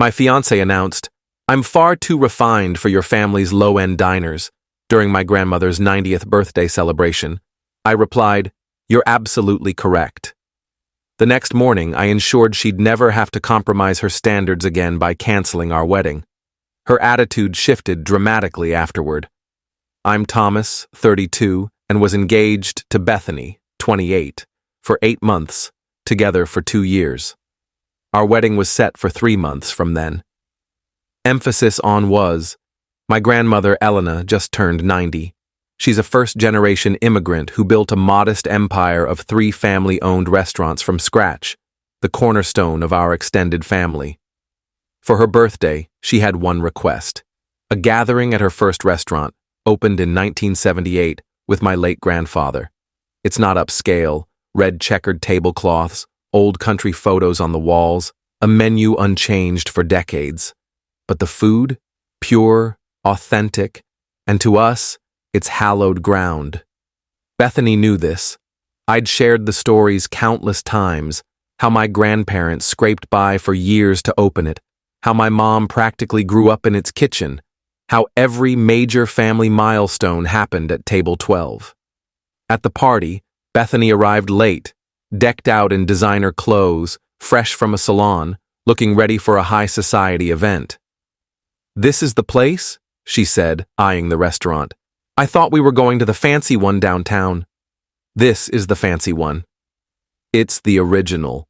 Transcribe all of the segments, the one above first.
My fiancé announced, "I'm far too refined for your family's low-end diners," during my grandmother's 90th birthday celebration. I replied, "You're absolutely correct." The next morning, I ensured she'd never have to compromise her standards again by canceling our wedding. Her attitude shifted dramatically afterward. I'm Thomas, 32, and was engaged to Bethany, 28, for 8 months, together for 2 years. Our wedding was set for 3 months from then. Emphasis on was. My grandmother, Elena, just turned 90. She's a first-generation immigrant who built a modest empire of 3 family-owned restaurants from scratch, the cornerstone of our extended family. For her birthday, she had one request: a gathering at her first restaurant, opened in 1978, with my late grandfather. It's not upscale, red checkered tablecloths, old country photos on the walls, a menu unchanged for decades. But the food? Pure, authentic, and to us, it's hallowed ground. Bethany knew this. I'd shared the stories countless times, how my grandparents scraped by for years to open it, how my mom practically grew up in its kitchen, how every major family milestone happened at table 12. At the party, Bethany arrived late, decked out in designer clothes, fresh from a salon, looking ready for a high society event. "This is the place?" she said, eyeing the restaurant. "I thought we were going to the fancy one downtown." "This is the fancy one. It's the original."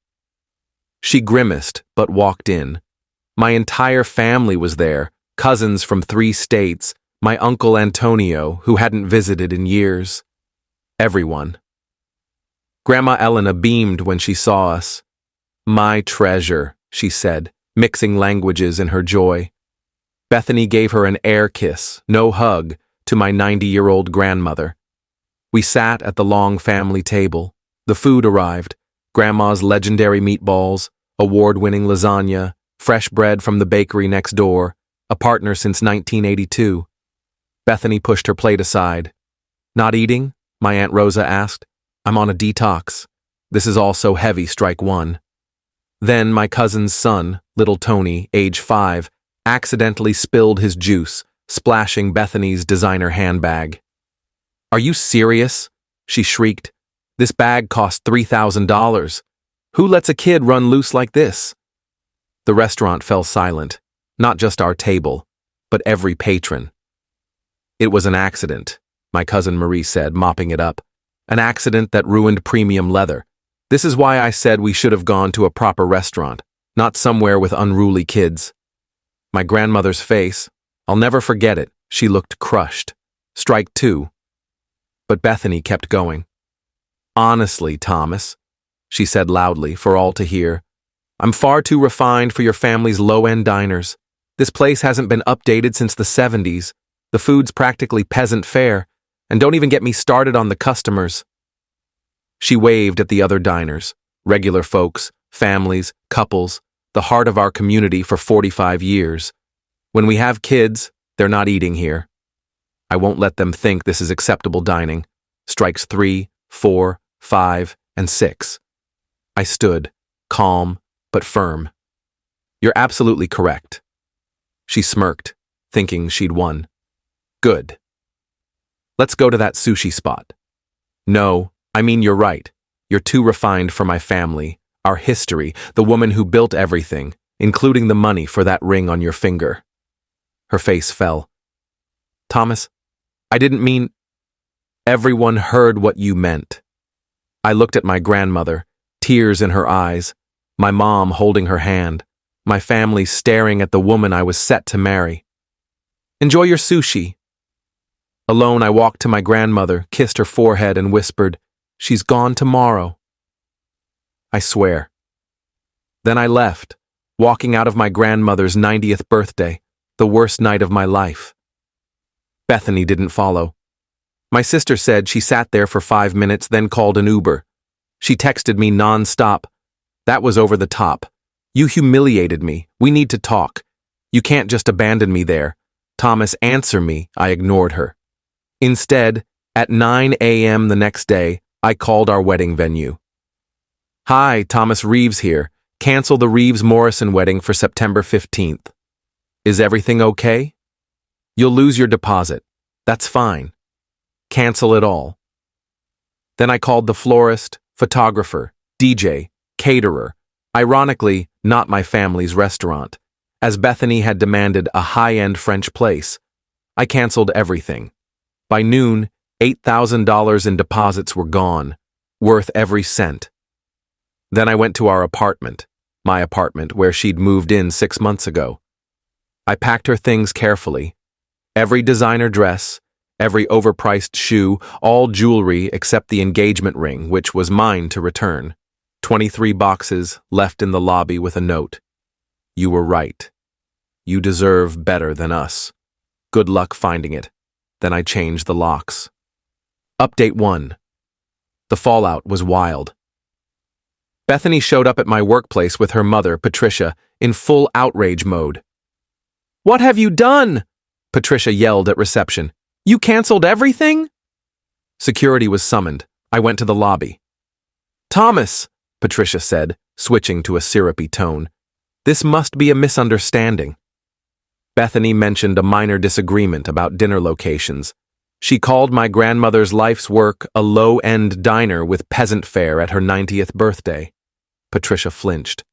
She grimaced, but walked in. My entire family was there, cousins from 3 states, my uncle Antonio, who hadn't visited in years. Everyone. Grandma Elena beamed when she saw us. "My treasure," she said, mixing languages in her joy. Bethany gave her an air kiss, no hug, to my 90-year-old grandmother. We sat at the long family table. The food arrived: Grandma's legendary meatballs, award-winning lasagna, fresh bread from the bakery next door, a partner since 1982. Bethany pushed her plate aside. "Not eating?" my Aunt Rosa asked. "I'm on a detox. This is all so heavy, strike one." Then my cousin's son, little Tony, age 5, accidentally spilled his juice, splashing Bethany's designer handbag. "Are you serious?" she shrieked. "This bag cost $3,000. Who lets a kid run loose like this?" The restaurant fell silent, not just our table, but every patron. "It was an accident," my cousin Marie said, mopping it up. "An accident that ruined premium leather. This is why I said we should have gone to a proper restaurant, not somewhere with unruly kids." My grandmother's face, I'll never forget it. She looked crushed. Strike 2. But Bethany kept going. "Honestly, Thomas," she said loudly for all to hear, "I'm far too refined for your family's low-end diners. This place hasn't been updated since the 70s. The food's practically peasant fare, and don't even get me started on the customers." She waved at the other diners, regular folks, families, couples, the heart of our community for 45 years. "When we have kids, they're not eating here. I won't let them think this is acceptable dining." Strikes 3, 4, 5, and 6. I stood, calm but firm. "You're absolutely correct." She smirked, thinking she'd won. "Good. Let's go to that sushi spot." "No, I mean you're right. You're too refined for my family, our history, the woman who built everything, including the money for that ring on your finger." Her face fell. "Thomas, I didn't mean—" "Everyone heard what you meant." I looked at my grandmother, tears in her eyes, my mom holding her hand, my family staring at the woman I was set to marry. "Enjoy your sushi." Alone, I walked to my grandmother, kissed her forehead, and whispered, "She's gone tomorrow." I swear. Then I left, walking out of my grandmother's 90th birthday, the worst night of my life. Bethany didn't follow. My sister said she sat there for 5 minutes, then called an Uber. She texted me non-stop. "That was over the top. You humiliated me. We need to talk. You can't just abandon me there. Thomas, answer me." I ignored her. Instead, at 9 a.m. the next day, I called our wedding venue. "Hi, Thomas Reeves here. Cancel the Reeves-Morrison wedding for September 15th. Is everything okay? You'll lose your deposit. That's fine. Cancel it all. Then I called the florist, photographer, DJ, caterer, ironically, not my family's restaurant, as Bethany had demanded a high-end French place. I canceled everything. By noon, $8,000 in deposits were gone, worth every cent. Then I went to our apartment, my apartment where she'd moved in 6 months ago. I packed her things carefully. Every designer dress, every overpriced shoe, all jewelry except the engagement ring, which was mine to return. 23 boxes left in the lobby with a note. You were right. You deserve better than us. Good luck finding it. Then I changed the locks. Update 1. The fallout was wild. Bethany showed up at my workplace with her mother, Patricia, in full outrage mode. What have you done? Patricia yelled at reception. You canceled everything? Security was summoned. I went to the lobby. Thomas, Patricia said, switching to a syrupy tone. This must be a misunderstanding. Bethany mentioned a minor disagreement about dinner locations. She called my grandmother's life's work a low-end diner with peasant fare at her 90th birthday. Patricia flinched.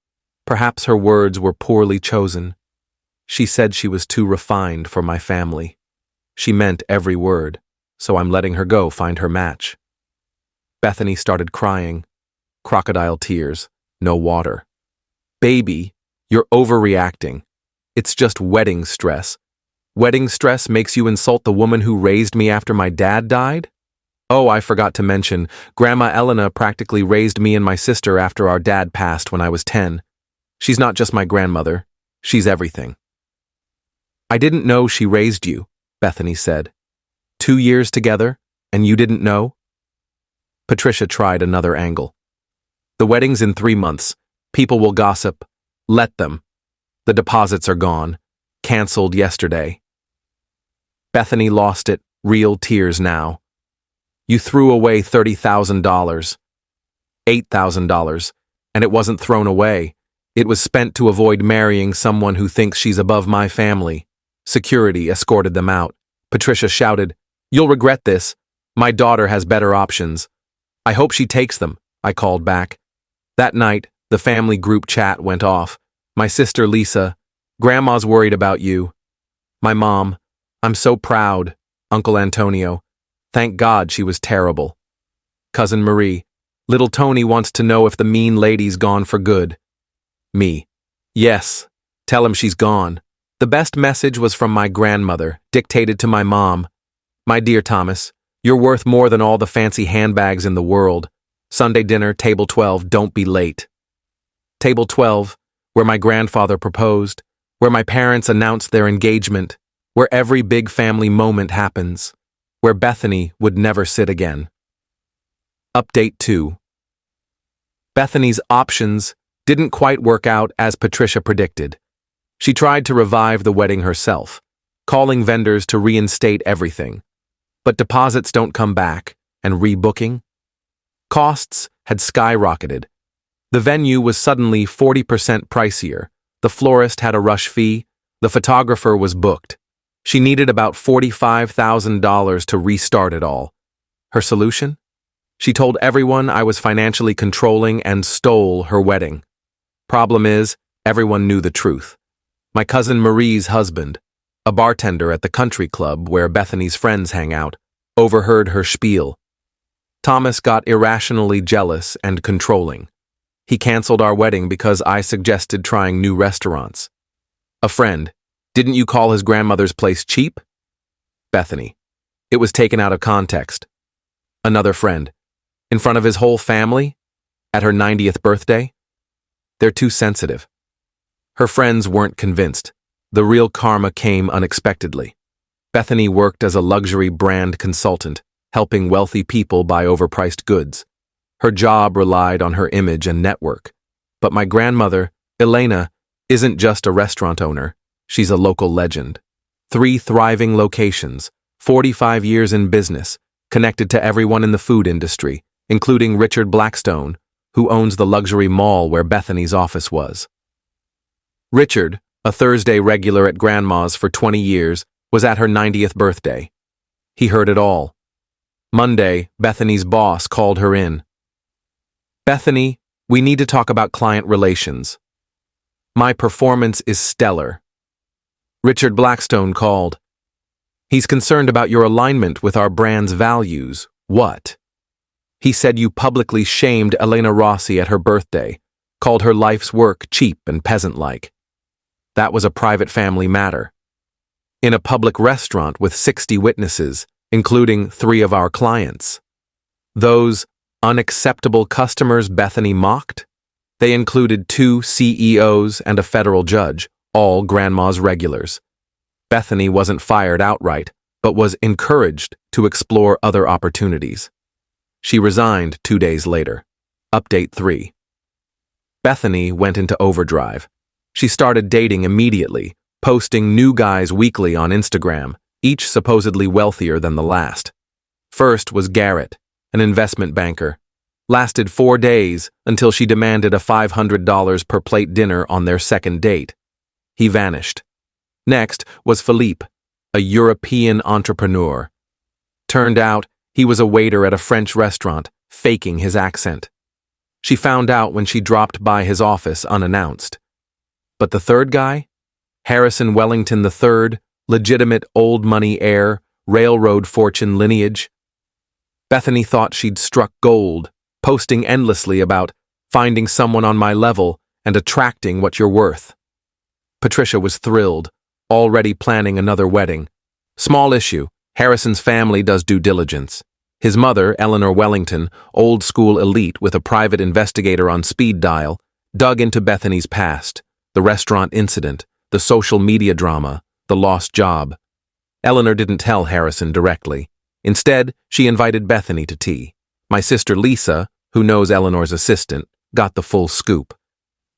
Perhaps her words were poorly chosen. She said she was too refined for my family. She meant every word, so I'm letting her go find her match. Bethany started crying. Crocodile tears, no water. Baby, you're overreacting. It's just wedding stress. Wedding stress makes you insult the woman who raised me after my dad died? Oh, I forgot to mention, Grandma Elena practically raised me and my sister after our dad passed when I was 10. She's not just my grandmother, she's everything. I didn't know she raised you, Bethany said. 2 years together, and you didn't know? Patricia tried another angle. The wedding's in 3 months. People will gossip. Let them. The deposits are gone. Canceled yesterday. Bethany lost it, real tears now. You threw away $30,000. $8,000. And it wasn't thrown away. It was spent to avoid marrying someone who thinks she's above my family. Security escorted them out. Patricia shouted, You'll regret this. My daughter has better options. I hope she takes them, I called back. That night, the family group chat went off. My sister Lisa, Grandma's worried about you. My mom, I'm so proud. Uncle Antonio, thank God she was terrible. Cousin Marie, little Tony wants to know if the mean lady's gone for good. Me, yes, tell him she's gone. The best message was from my grandmother, dictated to my mom. My dear Thomas, you're worth more than all the fancy handbags in the world. Sunday dinner, table 12, don't be late. Table 12, where my grandfather proposed, where my parents announced their engagement, where every big family moment happens, where Bethany would never sit again. Update 2. Bethany's options didn't quite work out as Patricia predicted. She tried to revive the wedding herself, calling vendors to reinstate everything. But deposits don't come back, and rebooking? Costs had skyrocketed. The venue was suddenly 40% pricier. The florist had a rush fee. The photographer was booked. She needed about $45,000 to restart it all. Her solution? She told everyone I was financially controlling and stole her wedding. Problem is, everyone knew the truth. My cousin Marie's husband, a bartender at the country club where Bethany's friends hang out, overheard her spiel. Thomas got irrationally jealous and controlling. He canceled our wedding because I suggested trying new restaurants. A friend, didn't you call his grandmother's place cheap? Bethany, it was taken out of context. Another friend, in front of his whole family? At her 90th birthday? They're too sensitive. Her friends weren't convinced. The real karma came unexpectedly. Bethany worked as a luxury brand consultant, helping wealthy people buy overpriced goods. Her job relied on her image and network. But my grandmother, Elena, isn't just a restaurant owner. She's a local legend. 3 thriving locations, 45 years in business, connected to everyone in the food industry, including Richard Blackstone, who owns the luxury mall where Bethany's office was. Richard, a Thursday regular at Grandma's for 20 years, was at her 90th birthday. He heard it all. Monday, Bethany's boss called her in. "Bethany, we need to talk about client relations. My performance is stellar." Richard Blackstone called. "He's concerned about your alignment with our brand's values." "What?" "He said you publicly shamed Elena Rossi at her birthday, called her life's work cheap and peasant-like. That was a private family matter. In a public restaurant with 60 witnesses, including 3 of our clients. Those unacceptable customers Bethany mocked? They included 2 CEOs and a federal judge, all Grandma's regulars. Bethany wasn't fired outright, but was encouraged to explore other opportunities. She resigned 2 days later. Update 3. Bethany went into overdrive. She started dating immediately, posting new guys weekly on Instagram, each supposedly wealthier than the last. First was Garrett, an investment banker. Lasted 4 days until she demanded a $500 per plate dinner on their second date. He vanished. Next was Philippe, a European entrepreneur. Turned out he was a waiter at a French restaurant, faking his accent. She found out when she dropped by his office unannounced. But the third guy? Harrison Wellington III, legitimate old money heir, railroad fortune lineage. Bethany thought she'd struck gold, posting endlessly about finding someone on my level and attracting what you're worth. Patricia was thrilled, already planning another wedding. Small issue, Harrison's family does due diligence. His mother, Eleanor Wellington, old school elite with a private investigator on speed dial, dug into Bethany's past, the restaurant incident, the social media drama, the lost job. Eleanor didn't tell Harrison directly. Instead, she invited Bethany to tea. My sister Lisa, who knows Eleanor's assistant, got the full scoop.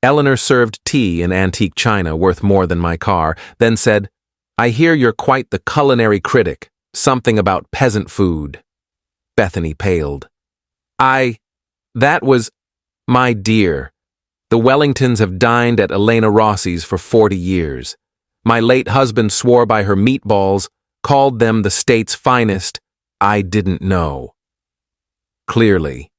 Eleanor served tea in antique china worth more than my car, then said, "I hear you're quite the culinary critic, something about peasant food." Bethany paled. That was, my dear. The Wellingtons have dined at Elena Rossi's for 40 years. My late husband swore by her meatballs, called them the state's finest. I didn't know. Clearly.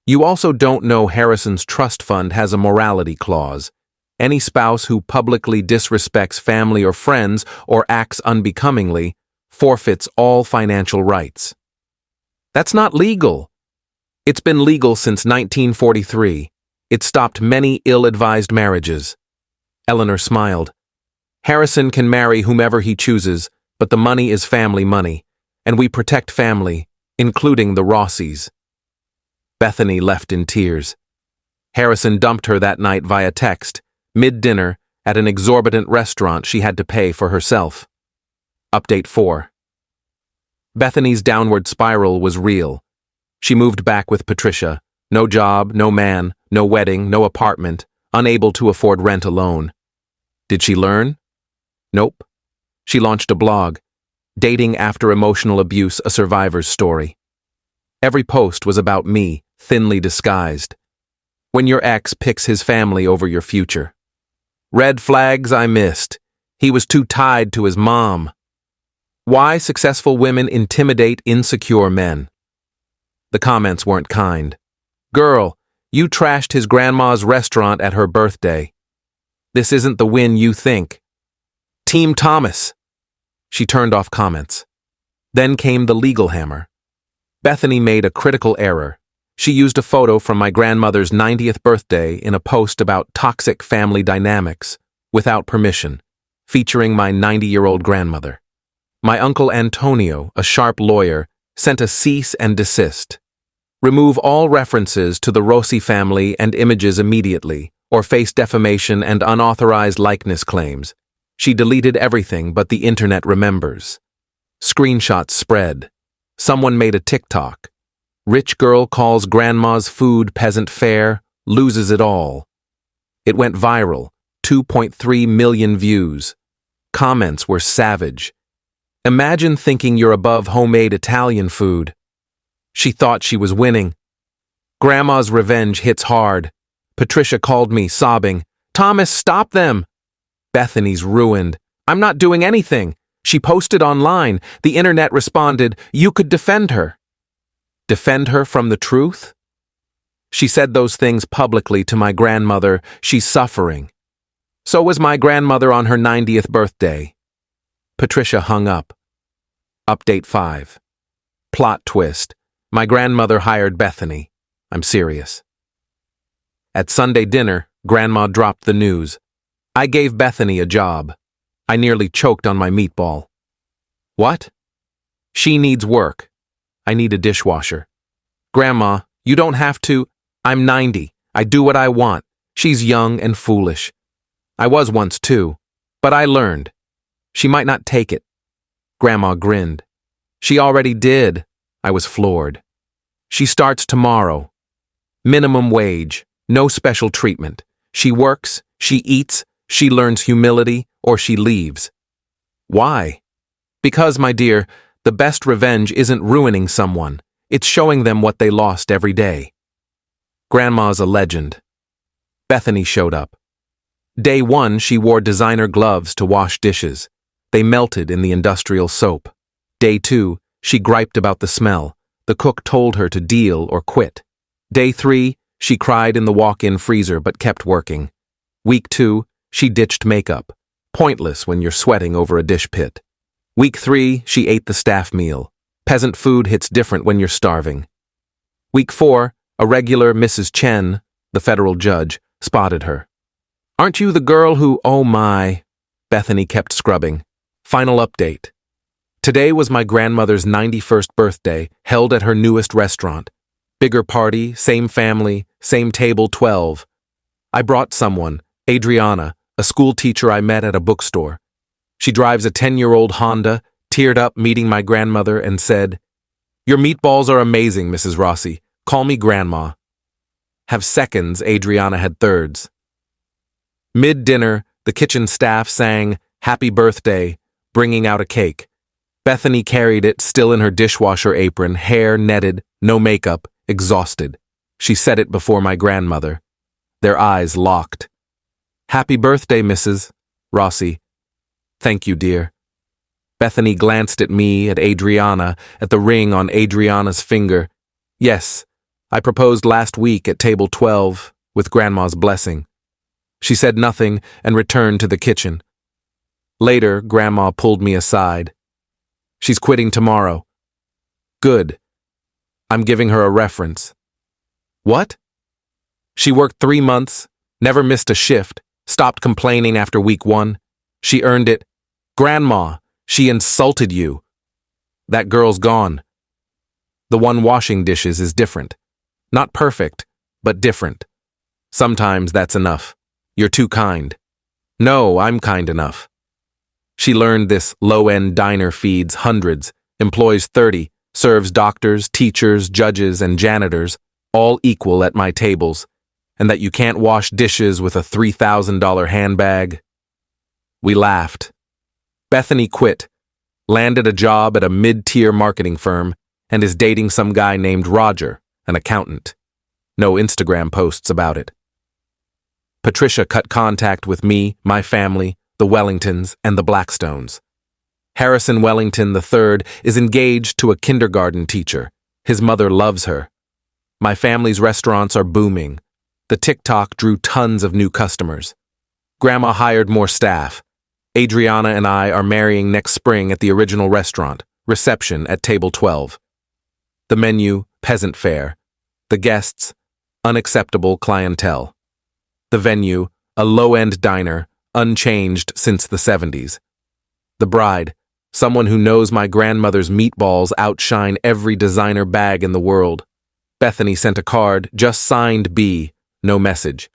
You also don't know Harrison's trust fund has a morality clause. Any spouse who publicly disrespects family or friends or acts unbecomingly forfeits all financial rights. That's not legal. It's been legal since 1943. It stopped many ill-advised marriages. Eleanor smiled. Harrison can marry whomever he chooses, but the money is family money, and we protect family, including the Rossis. Bethany left in tears. Harrison dumped her that night via text, mid-dinner, at an exorbitant restaurant she had to pay for herself. Update 4. Bethany's downward spiral was real. She moved back with Patricia. No job, no man, no wedding, no apartment, unable to afford rent alone. Did she learn? Nope. She launched a blog, Dating After Emotional Abuse, a Survivor's Story. Every post was about me, thinly disguised. When your ex picks his family over your future. Red flags I missed. He was too tied to his mom. Why successful women intimidate insecure men. The comments weren't kind. Girl, you trashed his grandma's restaurant at her birthday. This isn't the win you think. Team Thomas. She turned off comments. Then came the legal hammer. Bethany made a critical error. She used a photo from my grandmother's 90th birthday in a post about toxic family dynamics, without permission, featuring my 90-year-old grandmother. My uncle Antonio, a sharp lawyer, sent a cease and desist. Remove all references to the Rossi family and images immediately, or face defamation and unauthorized likeness claims. She deleted everything but the internet remembers. Screenshots spread. Someone made a TikTok. Rich girl calls grandma's food peasant fare, loses it all. It went viral, 2.3 million views. Comments were savage. Imagine thinking you're above homemade Italian food. She thought she was winning. Grandma's revenge hits hard. Patricia called me, sobbing, "Thomas, stop them!" Bethany's ruined. "I'm not doing anything. She posted online. The internet responded, you could defend her." Defend her from the truth? She said those things publicly to my grandmother. She's suffering. So was my grandmother on her 90th birthday. Patricia hung up. Update 5. Plot twist. My grandmother hired Bethany. I'm serious. At Sunday dinner, Grandma dropped the news. I gave Bethany a job. I nearly choked on my meatball. What? She needs work. I need a dishwasher. Grandma, you don't have to. I'm 90. I do what I want. She's young and foolish. I was once too, but I learned. She might not take it. Grandma grinned. She already did. I was floored. She starts tomorrow. Minimum wage, no special treatment. She works, she eats, she learns humility, or she leaves. Why? Because, my dear, the best revenge isn't ruining someone. It's showing them what they lost every day. Grandma's a legend. Bethany showed up. Day 1, she wore designer gloves to wash dishes. They melted in the industrial soap. Day 2, she griped about the smell. The cook told her to deal or quit. Day 3, she cried in the walk-in freezer but kept working. Week 2, she ditched makeup. Pointless when you're sweating over a dish pit. Week 3, she ate the staff meal. Peasant food hits different when you're starving. Week 4, a regular Mrs. Chen, the federal judge, spotted her. Aren't you the girl who, oh my, Bethany kept scrubbing. Final update. Today was my grandmother's 91st birthday, held at her newest restaurant. Bigger party, same family, same table 12. I brought someone, Adriana, a school teacher I met at a bookstore. She drives a 10-year-old Honda, teared up meeting my grandmother, and said, "Your meatballs are amazing, Mrs. Rossi. Call me Grandma." Have seconds, Adriana had thirds. Mid-dinner, the kitchen staff sang, "Happy Birthday," bringing out a cake. Bethany carried it, still in her dishwasher apron, hair netted, no makeup, exhausted. She set it before my grandmother. Their eyes locked. "Happy birthday, Mrs. Rossi." "Thank you, dear." Bethany glanced at me, at Adriana, at the ring on Adriana's finger. "Yes, I proposed last week at table 12, with Grandma's blessing." She said nothing and returned to the kitchen. Later, Grandma pulled me aside. "She's quitting tomorrow." "Good. I'm giving her a reference." "What?" "She worked 3 months, never missed a shift, stopped complaining after week 1. She earned it. Grandma, she insulted you." "That girl's gone." "The one washing dishes is different. Not perfect, but different. Sometimes that's enough. You're too kind." "No, I'm kind enough." She learned this low-end diner feeds hundreds, employs 30, serves doctors, teachers, judges, and janitors, all equal at my tables, and that you can't wash dishes with a $3,000 handbag. We laughed. Bethany quit, landed a job at a mid-tier marketing firm, and is dating some guy named Roger, an accountant. No Instagram posts about it. Patricia cut contact with me, my family, the Wellingtons, and the Blackstones. Harrison Wellington III is engaged to a kindergarten teacher. His mother loves her. My family's restaurants are booming. The TikTok drew tons of new customers. Grandma hired more staff. Adriana and I are marrying next spring at the original restaurant, reception at table 12. The menu, peasant fare. The guests, unacceptable clientele. The venue, a low-end diner, unchanged since the 70s. The bride, someone who knows my grandmother's meatballs outshine every designer bag in the world. Bethany sent a card, just signed B, no message.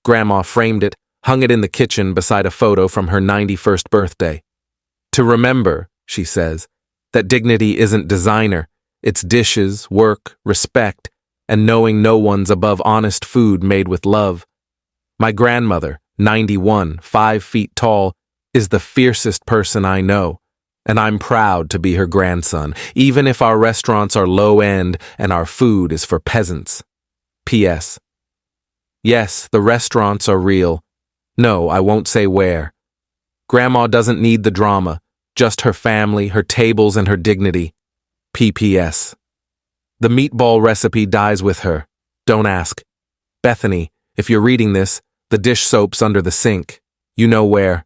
Grandma framed it, hung it in the kitchen beside a photo from her 91st birthday. "To remember," she says, "that dignity isn't designer. It's dishes, work, respect, and knowing no one's above honest food made with love." My grandmother, 91, 5 feet tall, is the fiercest person I know, and I'm proud to be her grandson, even if our restaurants are low-end and our food is for peasants. P.S. Yes, the restaurants are real. No, I won't say where. Grandma doesn't need the drama, just her family, her tables, and her dignity. P.P.S. The meatball recipe dies with her. Don't ask. Bethany, if you're reading this, the dish soap's under the sink. You know where.